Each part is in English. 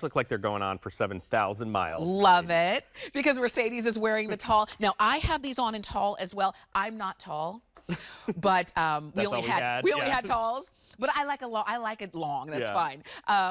look like they're going on for 7,000 miles. Love it. Because Mercedes is wearing the tall. Now, I have these on in tall as well. I'm not tall. But we only had talls. But I like it long. That's fine.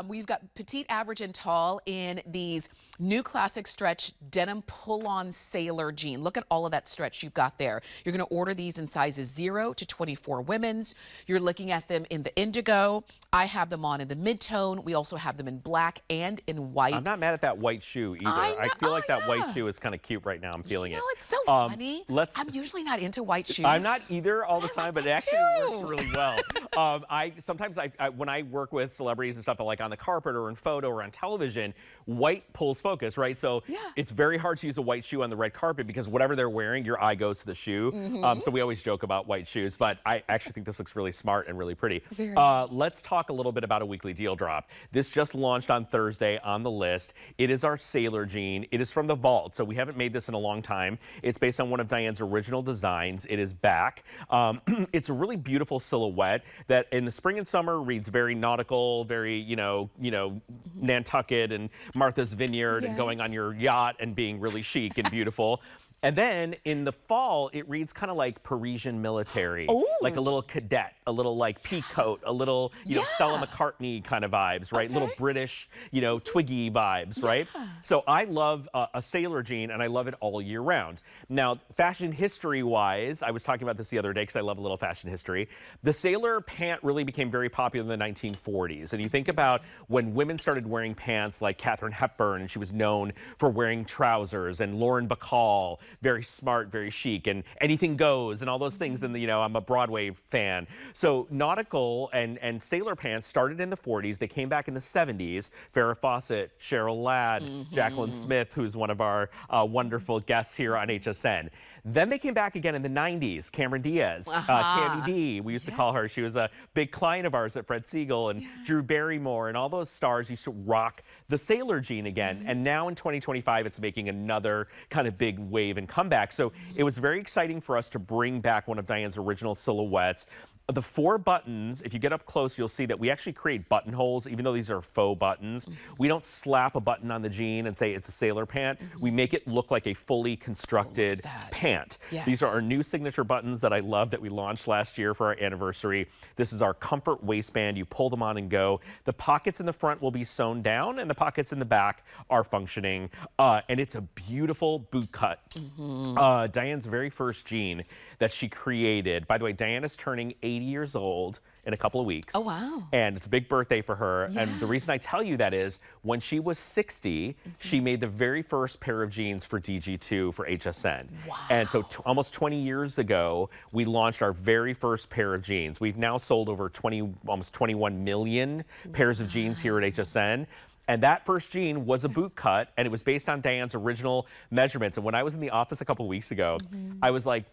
We've got petite, average, and tall in these new classic stretch denim pull-on sailor jean. Look at all of that stretch you've got there. You're going to order these in sizes 0 to 24 women's. You're looking at them in the indigo. I have them on in the mid-tone. We also have them in black and in white. I'm not mad at that white shoe either. I feel like that white shoe is kind of cute right now. I'm feeling it. It's so funny. I'm usually not into white shoes. I'm not either all the time, but it actually works really well. Sometimes when I work with celebrities and stuff, like on the carpet or in photo or on television, white pulls focus, right? So it's very hard to use a white shoe on the red carpet because whatever they're wearing, your eye goes to the shoe. So we always joke about white shoes, but I actually think this looks really smart and really pretty. Let's talk a little bit about a weekly deal drop. This just launched on Thursday on the list. It is our sailor jean. It is from the vault, so we haven't made this in a long time. It's based on one of Diane's original designs. It is back. It's a really beautiful silhouette that in the spring and summer reads very nautical, very, Nantucket and Martha's Vineyard and going on your yacht and being really chic and beautiful. And then in the fall, it reads kind of like Parisian military, like a little cadet, a little like pea coat, a little, Stella McCartney kind of vibes, right? Little British, Twiggy vibes, right? So I love a sailor jean, and I love it all year round. Now, fashion history-wise, I was talking about this the other day because I love a little fashion history. The sailor pant really became very popular in the 1940s. And you think about when women started wearing pants like Katharine Hepburn, and she was known for wearing trousers, and Lauren Bacall, very smart, very chic, and anything goes, and all those things. And I'm a Broadway fan. So nautical and sailor pants started in the 40s. They came back in the 70s. Farrah Fawcett, Cheryl Ladd, Jacqueline Smith, who's one of our wonderful guests here on HSN. Then they came back again in the 90s. Cameron Diaz, Candy D, we used to call her. She was a big client of ours at Fred Siegel, and Drew Barrymore, and all those stars used to rock the sailor jean again. And now in 2025, it's making another kind of big wave and comeback. So it was very exciting for us to bring back one of Diane's original silhouettes. The 4 buttons, if you get up close, you'll see that we actually create buttonholes, even though these are faux buttons. We don't slap a button on the jean and say it's a sailor pant. We make it look like a fully constructed pant. These are our new signature buttons that I love that we launched last year for our anniversary. This is our comfort waistband. You pull them on and go. The pockets in the front will be sewn down, and the pockets in the back are functioning. And it's a beautiful boot cut. Diane's very first jean that she created. By the way, Diane is turning 80 years old in a couple of weeks. Oh, wow. And it's a big birthday for her. And the reason I tell you that is when she was 60, she made the very first pair of jeans for DG2 for HSN. Wow. And so almost 20 years ago, we launched our very first pair of jeans. We've now sold over almost 21 million pairs of jeans here at HSN. And that first jean was a boot cut, and it was based on Diane's original measurements. And when I was in the office a couple of weeks ago, I was like,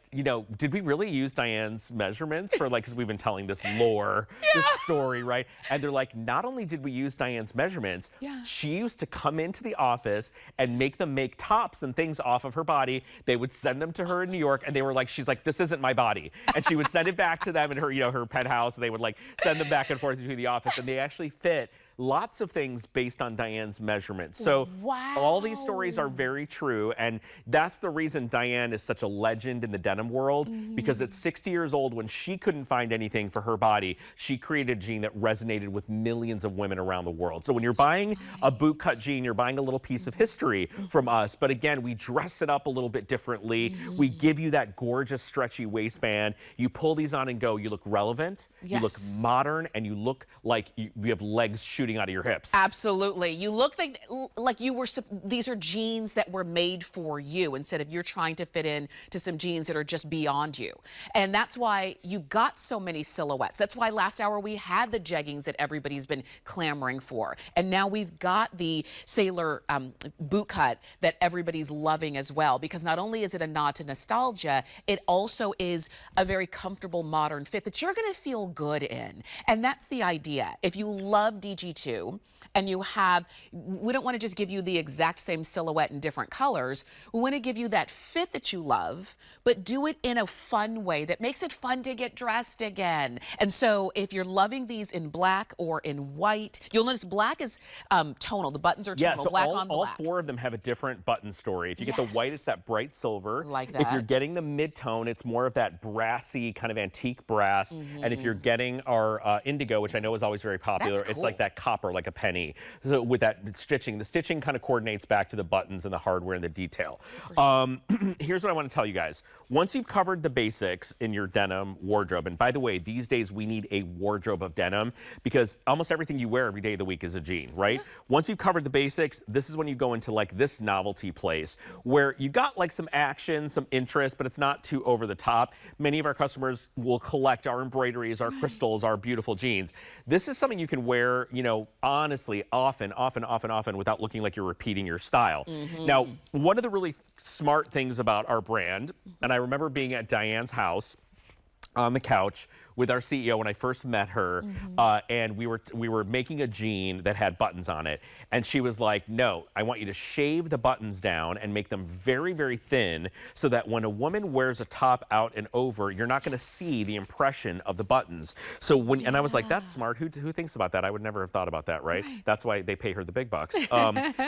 did we really use Diane's measurements for because we've been telling this lore, this story, right? And they're like, not only did we use Diane's measurements, she used to come into the office and make them make tops and things off of her body. They would send them to her in New York, and they were like, she's like, this isn't my body. And she would send it back to them in her, her penthouse, and they would like send them back and forth between the office, and they actually fit lots of things based on Diane's measurements. So all these stories are very true, and that's the reason Diane is such a legend in the denim world, because at 60 years old, when she couldn't find anything for her body, she created a jean that resonated with millions of women around the world. So when you're buying a boot cut jean, you're buying a little piece of history from us, but again, we dress it up a little bit differently. We give you that gorgeous stretchy waistband. You pull these on and go, you look relevant, you look modern, and you look like you have legs shooting out of your hips. Absolutely. You look like you were, these are jeans that were made for you instead of you're trying to fit in to some jeans that are just beyond you. And that's why you got so many silhouettes. That's why last hour we had the jeggings that everybody's been clamoring for. And now we've got the sailor boot cut that everybody's loving as well, because not only is it a nod to nostalgia, it also is a very comfortable modern fit that you're going to feel good in. And that's the idea. If you love DG2, DG2, and you have, we don't want to just give you the exact same silhouette in different colors. We want to give you that fit that you love, but do it in a fun way that makes it fun to get dressed again. And so if you're loving these in black or in white, you'll notice black is tonal. The buttons are tonal, so black on black. All 4 of them have a different button story. If you get the white, it's that bright silver. Like that. If you're getting the mid-tone, it's more of that brassy kind of antique brass. And if you're getting our indigo, which I know is always very popular, That's cool. it's like that copper, like a penny. So with that stitching, the stitching kind of coordinates back to the buttons and the hardware and the detail. Here's what I want to tell you guys. Once you've covered the basics in your denim wardrobe, and by the way, these days we need a wardrobe of denim because almost everything you wear every day of the week is a jean, right? Once you've covered the basics, this is when you go into like this novelty place where you got like some action, some interest, but it's not too over the top. Many of our customers will collect our embroideries, our crystals, our beautiful jeans. This is something you can wear, you know, honestly, often without looking like you're repeating your style. Now, one of the really smart things about our brand, and I remember being at Diane's house on the couch with our CEO when I first met her, and we were making a jean that had buttons on it, and she was like, "No, I want you to shave the buttons down and make them very, very thin, so that when a woman wears a top out and over, you're not going to see the impression of the buttons." So when and I was like, "That's smart. Who thinks about that? I would never have thought about that, right? That's why they pay her the big bucks."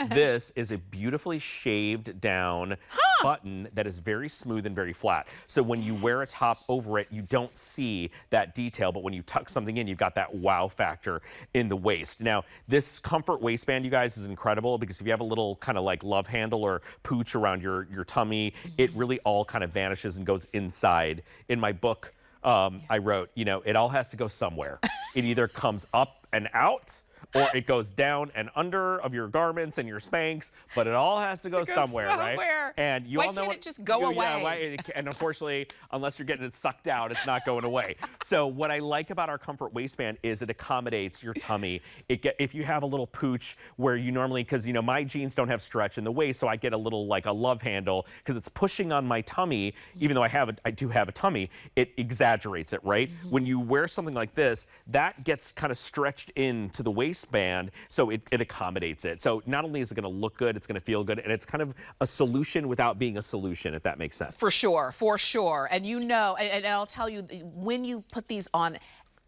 This is a beautifully shaved down button that is very smooth and very flat. So when you wear a top over it, you don't see that detail, but when you tuck something in, you've got that wow factor in the waist. Now, this comfort waistband, you guys, is incredible because if you have a little kind of like love handle or pooch around your tummy, it really all kind of vanishes and goes inside. In my book, I wrote, you know, it all has to go somewhere. It either comes up and out, or it goes down and under of your garments and your Spanx, but it all has to go somewhere, right? And you all know can't it just go away? And unfortunately, unless you're getting it sucked out, it's not going away. So what I like about our comfort waistband is it accommodates your tummy. If you have a little pooch where you normally, because you know my jeans don't have stretch in the waist, so I get a little like a love handle because it's pushing on my tummy. Even though I do have a tummy, it exaggerates it, right? When you wear something like this, that gets kind of stretched into the waistband, so it accommodates it. So not only is it going to look good, it's going to feel good, and it's kind of a solution without being a solution, if that makes sense. For sure, for sure. And you know, and I'll tell you, when you put these on,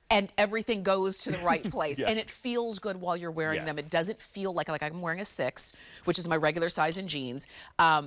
and everything goes to the right place, and it feels good while you're wearing them. It doesn't feel like I'm wearing a 6, which is my regular size in jeans.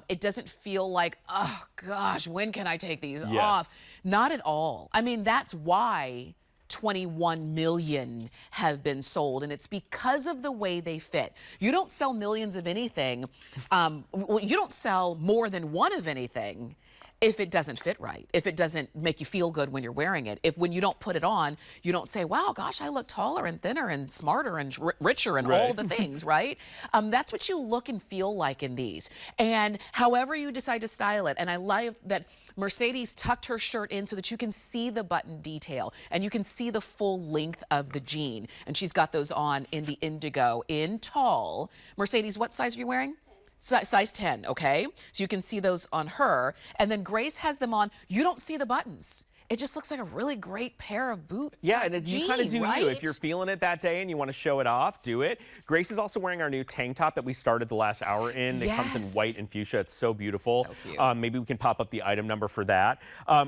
It doesn't feel like, oh gosh, when can I take these off? Not at all. I mean, that's why 21 million have been sold, and it's because of the way they fit. You don't sell millions of anything. You don't sell more than one of anything if it doesn't fit right, if it doesn't make you feel good when you're wearing it. If when you don't put it on, you don't say, wow, gosh, I look taller and thinner and smarter and richer and all the things, right? That's what you look and feel like in these. And however you decide to style it, and I love that Mercedes tucked her shirt in so that you can see the button detail and you can see the full length of the jean. And she's got those on in the indigo, in tall. Mercedes, what size are you wearing? Size 10, okay? So you can see those on her. And then Grace has them on. You don't see the buttons. It just looks like a really great pair of boot and jean, you kind of do right? you. If you're feeling it that day and you want to show it off, do it. Grace is also wearing our new tank top that we started the last hour in. It comes in white and fuchsia. It's so beautiful. So cute. Maybe we can pop up the item number for that.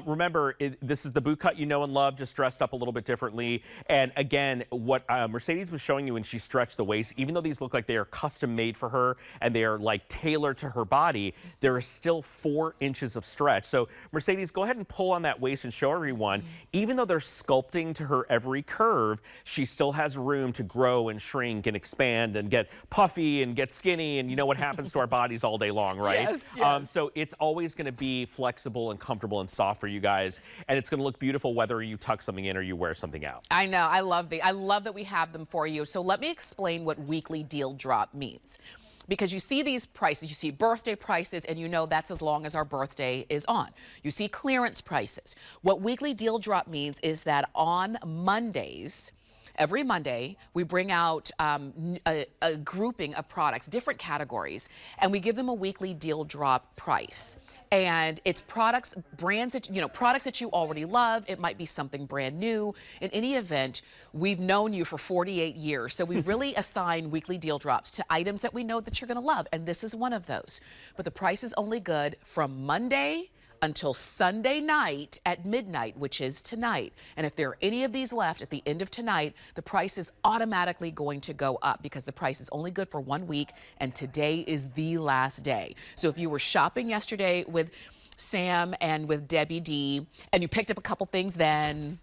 Remember, this is the boot cut you know and love, just dressed up a little bit differently. And again, what Mercedes was showing you when she stretched the waist, even though these look like they are custom made for her and they are like tailored to her body, there is still 4 inches of stretch. So Mercedes, go ahead and pull on that waist and show everyone. Even though they're sculpting to her every curve, she still has room to grow and shrink and expand and get puffy and get skinny, and you know what happens to our bodies all day long, right? So it's always going to be flexible and comfortable and soft for you guys, and it's going to look beautiful whether you tuck something in or you wear something out. I know. I love that we have them for you. So let me explain what weekly deal drop means. Because you see these prices, you see birthday prices, and you know that's as long as our birthday is on. You see clearance prices. What weekly deal drop means is that on Mondays, every Monday, we bring out a grouping of products, different categories, and we give them a weekly deal drop price. And it's products, brands that, products that you already love. It might be something brand new. In any event, we've known you for 48 years. So we really assign weekly deal drops to items that we know that you're going to love. And this is one of those. But the price is only good from Monday until Sunday night at midnight, which is tonight. And if there are any of these left at the end of tonight, the price is automatically going to go up because the price is only good for 1 week, and today is the last day. So if you were shopping yesterday with Sam and with Debbie D, and you picked up a couple things then,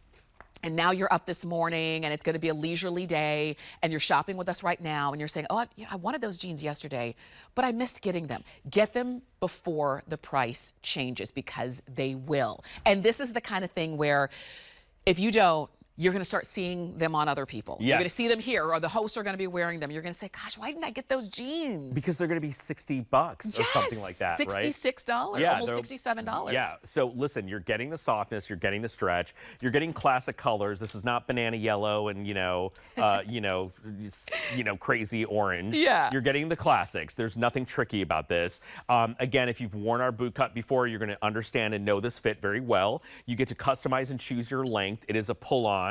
and now you're up this morning and it's going to be a leisurely day and you're shopping with us right now and you're saying, oh, I wanted those jeans yesterday, but I missed getting them. Get them before the price changes, because they will. And this is the kind of thing where if you don't, you're going to start seeing them on other people. Yeah. You're going to see them here, or the hosts are going to be wearing them. You're going to say, gosh, why didn't I get those jeans? Because they're going to be $60 or something like that, right? $66, yeah, almost $67. Yeah, so listen, you're getting the softness, you're getting the stretch, you're getting classic colors. This is not banana yellow and, crazy orange. Yeah. You're getting the classics. There's nothing tricky about this. Again, if you've worn our boot cut before, you're going to understand and know this fit very well. You get to customize and choose your length. It is a pull-on.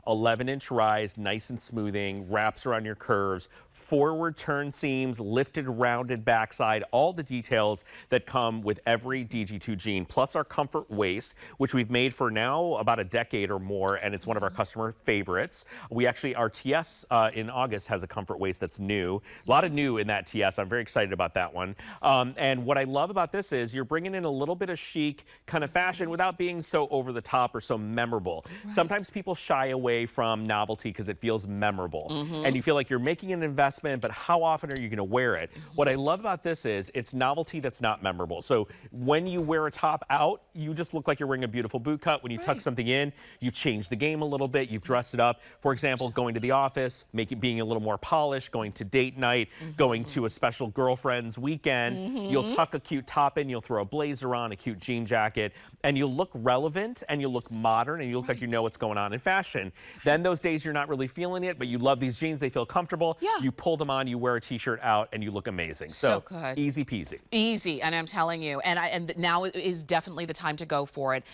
11-inch rise, nice and smoothing, wraps around your curves, forward turn seams, lifted rounded backside, all the details that come with every DG2 jean, plus our comfort waist, which we've made for now about a decade or more, and it's one of our customer favorites. We actually, our TS in August has a comfort waist that's new. A lot of new in that TS. I'm very excited about that one. And what I love about this is you're bringing in a little bit of chic kind of fashion without being so over the top or so memorable. Right. Sometimes people shy away from novelty because it feels memorable. And you feel like you're making an investment, but how often are you going to wear it? What I love about this is it's novelty that's not memorable. So when you wear a top out, you just look like you're wearing a beautiful boot cut. When you tuck something in, you change the game a little bit. You've dressed it up. For example, going to the office, being a little more polished, going to date night, going to a special girlfriend's weekend. You'll tuck a cute top in. You'll throw a blazer on, a cute jean jacket, and you'll look relevant and you'll look modern and you look like you know what's going on in fashion. Then those days you're not really feeling it, but you love these jeans. They feel comfortable. Yeah. You pull them on, you wear a t-shirt out, and you look amazing. So good. Easy peasy. Easy, and I'm telling you, and now is definitely the time to go for it.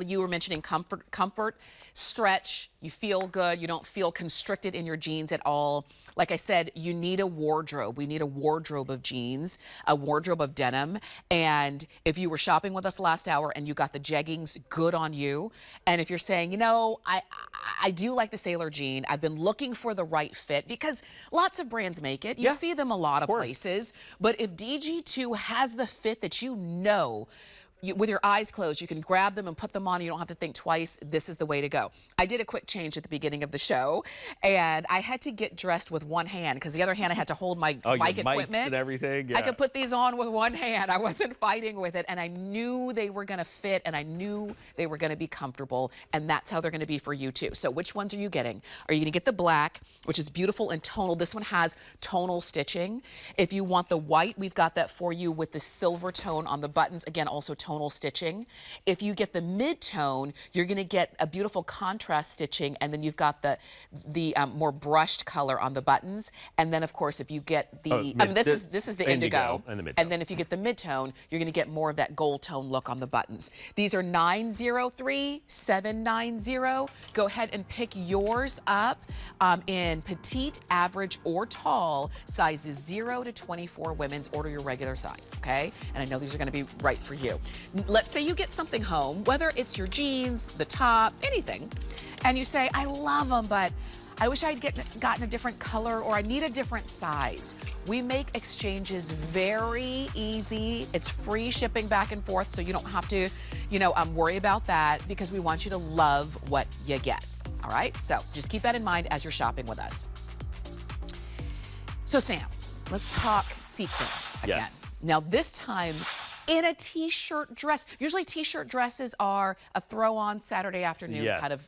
You were mentioning comfort, stretch. You feel good. You don't feel constricted in your jeans at all. Like I said, you need a wardrobe. We need a wardrobe of jeans, a wardrobe of denim. And if you were shopping with us last hour and you got the jeggings, good on you. And if you're saying, I do like the sailor jean, I've been looking for the right fit, because lots of brands make it. You see them a lot of places. But if DG2 has the fit that with your eyes closed, you can grab them and put them on. You don't have to think twice. This is the way to go. I did a quick change at the beginning of the show, and I had to get dressed with one hand because the other hand I had to hold my mic equipment and everything. Yeah. I could put these on with one hand. I wasn't fighting with it, and I knew they were going to fit, and I knew they were going to be comfortable, and that's how they're going to be for you too. So which ones are you getting? Are you going to get the black, which is beautiful and tonal? This one has tonal stitching. If you want the white, we've got that for you with the silver tone on the buttons. Again, also tonal stitching. If you get the mid-tone, you're going to get a beautiful contrast stitching, and then you've got the more brushed color on the buttons. And then, of course, if you get the, this is the indigo, and the mid-tone. And then if you get the mid-tone, you're going to get more of that gold tone look on the buttons. These are 903-790. Go ahead and pick yours up in petite, average, or tall, sizes 0 to 24 women's. Order your regular size, okay? And I know these are going to be right for you. Let's say you get something home, whether it's your jeans, the top, anything, and you say, I love them, but I wish I'd gotten a different color, or I need a different size. We make exchanges very easy. It's free shipping back and forth, so you don't have to, worry about that, because we want you to love what you get. All right, so just keep that in mind as you're shopping with us. So Sam, let's talk sequin again. Yes. Now this time, in a t-shirt dress. Usually t-shirt dresses are a throw-on Saturday afternoon kind of